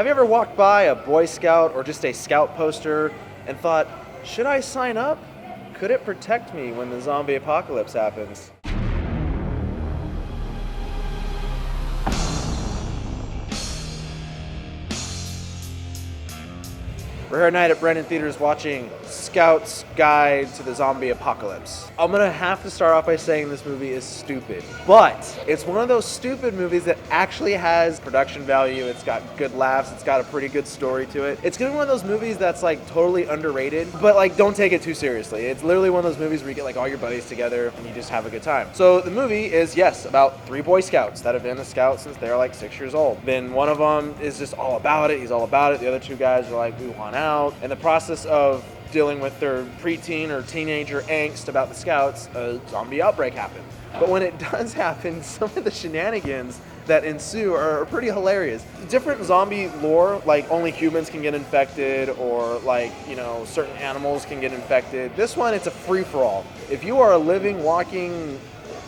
Have you ever walked by a Boy Scout or just a Scout poster and thought, should I sign up? Could it protect me when the zombie apocalypse happens? We're here tonight at Brennan Theaters watching Scout's Guide to the Zombie Apocalypse. I'm gonna have to start off by saying this movie is stupid, but it's one of those stupid movies that actually has production value. It's got good laughs. It's got a pretty good story to it. It's gonna be one of those movies that's like totally underrated, but like don't take it too seriously. It's literally one of those movies where you get like all your buddies together and you just have a good time. So the movie is, yes, about 3 Boy Scouts that have been a scout since they're like 6 years old. Then one of them is just all about it. He's all about it. The other 2 guys are like, we want out. In the process of dealing with their preteen or teenager angst about the scouts, a zombie outbreak happened. But when it does happen, some of the shenanigans that ensue are pretty hilarious. Different zombie lore, like only humans can get infected, or like, you know, certain animals can get infected. This one, it's a free-for-all. If you are a living, walking,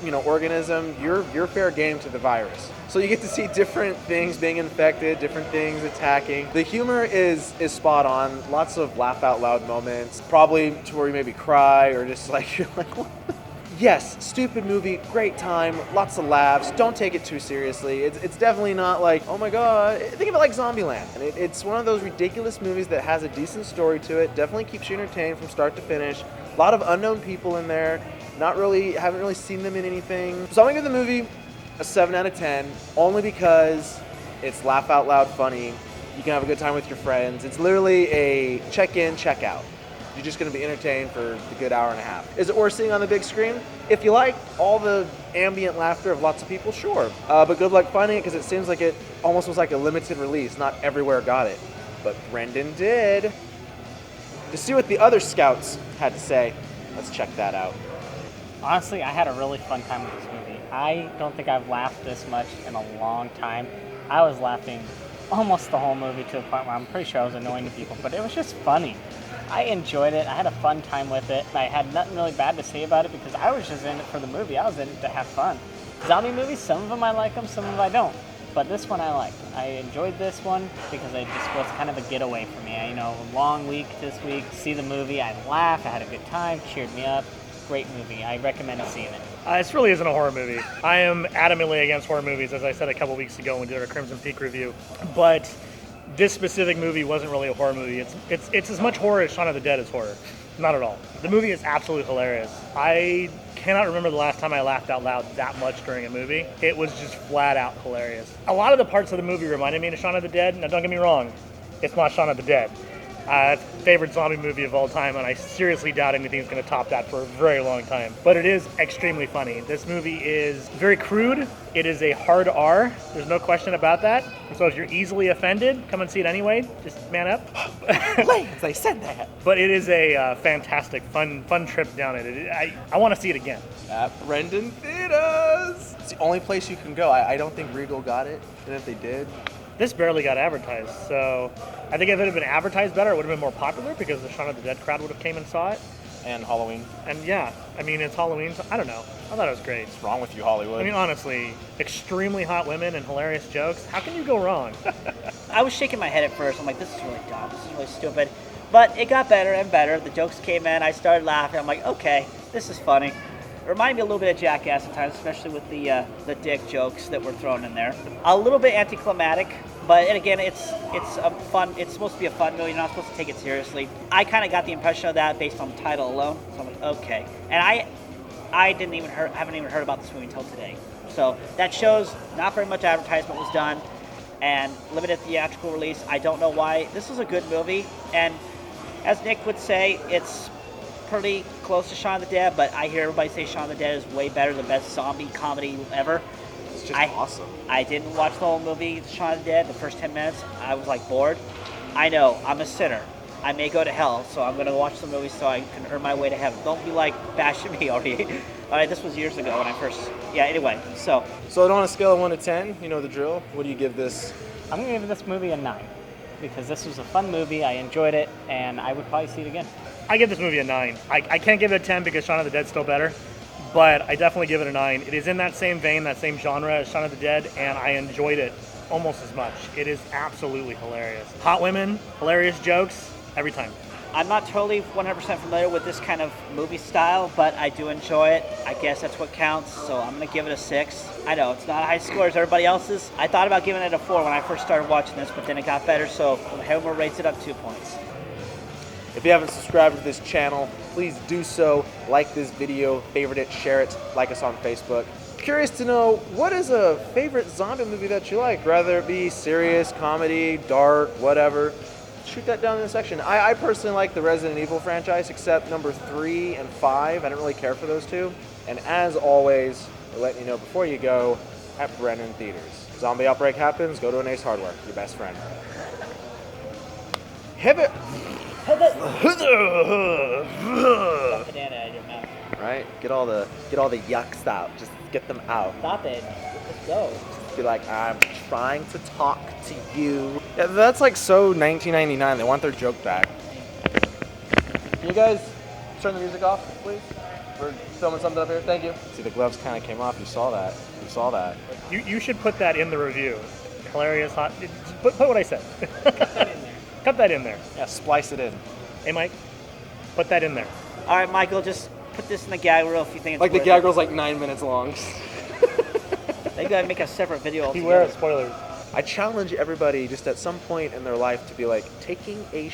you know, organism, you're fair game to the virus. So you get to see different things being infected, different things attacking. The humor is spot on. Lots of laugh out loud moments, probably to where you maybe cry or just like you're like, what? Yes, stupid movie, great time, lots of laughs. Don't take it too seriously. It's definitely not like, oh my god. Think of it like Zombieland. And it's one of those ridiculous movies that has a decent story to it. Definitely keeps you entertained from start to finish. A lot of unknown people in there. Haven't really seen them in anything. So I'm gonna give the movie a 7 out of 10, only because it's laugh out loud funny. You can have a good time with your friends. It's literally a check-in, check-out. You're just going to be entertained for the good hour and a half. Is it worth seeing on the big screen? If you like all the ambient laughter of lots of people, sure. But good luck finding it, because it seems like it almost was like a limited release. Not everywhere got it, but Brendan did. To see what the other scouts had to say, let's check that out. Honestly, I had a really fun time with this movie. I don't think I've laughed this much in a long time. I was laughing almost the whole movie to a point where I'm pretty sure I was annoying to people, but it was just funny. I enjoyed it. I had a fun time with it. I had nothing really bad to say about it because I was just in it for the movie. I was in it to have fun. Zombie movies, some of them I like them, some of them I don't. But this one I liked. I enjoyed this one because it just was kind of a getaway for me. A long week this week, see the movie, I laughed, I had a good time, cheered me up. Great movie. I recommend seeing it. This really isn't a horror movie. I am adamantly against horror movies, as I said a couple weeks ago when we did our Crimson Peak review. But this specific movie wasn't really a horror movie. It's as much horror as Shaun of the Dead is horror. Not at all. The movie is absolutely hilarious. I cannot remember the last time I laughed out loud that much during a movie. It was just flat out hilarious. A lot of the parts of the movie reminded me of Shaun of the Dead. Now, don't get me wrong. It's not Shaun of the Dead. Favorite zombie movie of all time, and I seriously doubt anything's going to top that for a very long time. But it is extremely funny. This movie is very crude. It is a hard R. There's no question about that. So if you're easily offended, come and see it anyway. Just man up. Lance, I said that. But it is a fantastic, fun trip down it. I want to see it again. At Brendan Theaters. It's the only place you can go. I don't think Regal got it, and if they did, this barely got advertised, so I think if it had been advertised better, it would have been more popular because the Shaun of the Dead crowd would have came and saw it. And Halloween. And yeah, I mean, it's Halloween, so I don't know. I thought it was great. What's wrong with you, Hollywood? I mean, honestly, extremely hot women and hilarious jokes. How can you go wrong? I was shaking my head at first. I'm like, this is really dumb. This is really stupid. But it got better and better. The jokes came in. I started laughing. I'm like, okay, this is funny. It reminded me a little bit of Jackass at times, especially with the dick jokes that were thrown in there. A little bit anticlimactic, but and again, it's a fun. It's supposed to be a fun movie. You're not supposed to take it seriously. I kind of got the impression of that based on the title alone. So I'm like, okay. And I haven't even heard about this movie until today. So that shows not very much advertisement was done, and limited theatrical release. I don't know why. This is a good movie, and as Nick would say, it's pretty close to Shaun of the Dead, but I hear everybody say Shaun of the Dead is way better, the best zombie comedy ever. It's just awesome. I didn't watch the whole movie, Shaun of the Dead, the first 10 minutes. I was like bored. I know, I'm a sinner. I may go to hell, so I'm going to watch the movie so I can earn my way to heaven. Don't be like bashing me already. Alright, this was years ago when I first... Yeah, anyway, so on a scale of 1 to 10, you know the drill. What do you give this? I'm going to give this movie a 9. Because this was a fun movie, I enjoyed it, and I would probably see it again. I give this movie a 9. I can't give it a 10 because Shaun of the Dead's still better, but I definitely give it a 9. It is in that same vein, that same genre as Shaun of the Dead, and I enjoyed it almost as much. It is absolutely hilarious. Hot women, hilarious jokes, every time. I'm not totally 100% familiar with this kind of movie style, but I do enjoy it. I guess that's what counts, so I'm going to give it a 6. I know it's not a high score as everybody else's. I thought about giving it a 4 when I first started watching this, but then it got better, so Homer rates it up 2 points. If you haven't subscribed to this channel, please do so. Like this video, favorite it, share it, like us on Facebook. Curious to know, what is a favorite zombie movie that you like? Rather it be serious, comedy, dark, whatever. Shoot that down in the section. I personally like the Resident Evil franchise, except number 3 and 5. I don't really care for those two. And as always, we're letting you know before you go, at Brennan Theaters. Zombie outbreak happens, go to an Ace Hardware, your best friend. Hibbit! Banana out of your mouth. Right? Get all the yucks out. Just get them out. Stop it. Let's go. Be like, I'm trying to talk to you. Yeah, that's like so 1999. They want their joke back. Can you guys turn the music off, please? We're filming something up here. Thank you. See, the gloves kind of came off. You saw that. You saw that. You should put that in the review. Hilarious, hot. Put what I said. Cut that in there. Cut that in there. Yeah, splice it in. Hey, Mike, put that in there. All right, Michael, just put this in the gag reel if you think it's Like the worth gag it. reel's like 9 minutes long. They gotta make a separate video Beware altogether. of spoilers. I challenge everybody just at some point in their life to be like, taking a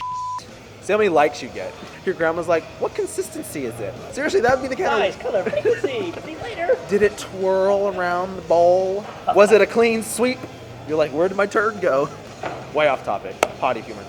See how many likes you get. Your grandma's like, what consistency is it? Seriously, that would be the kind Size, of... color, frequency. See you later. Did it twirl around the bowl? Was it a clean sweep? You're like, where did my turd go? Way off topic. Potty humor.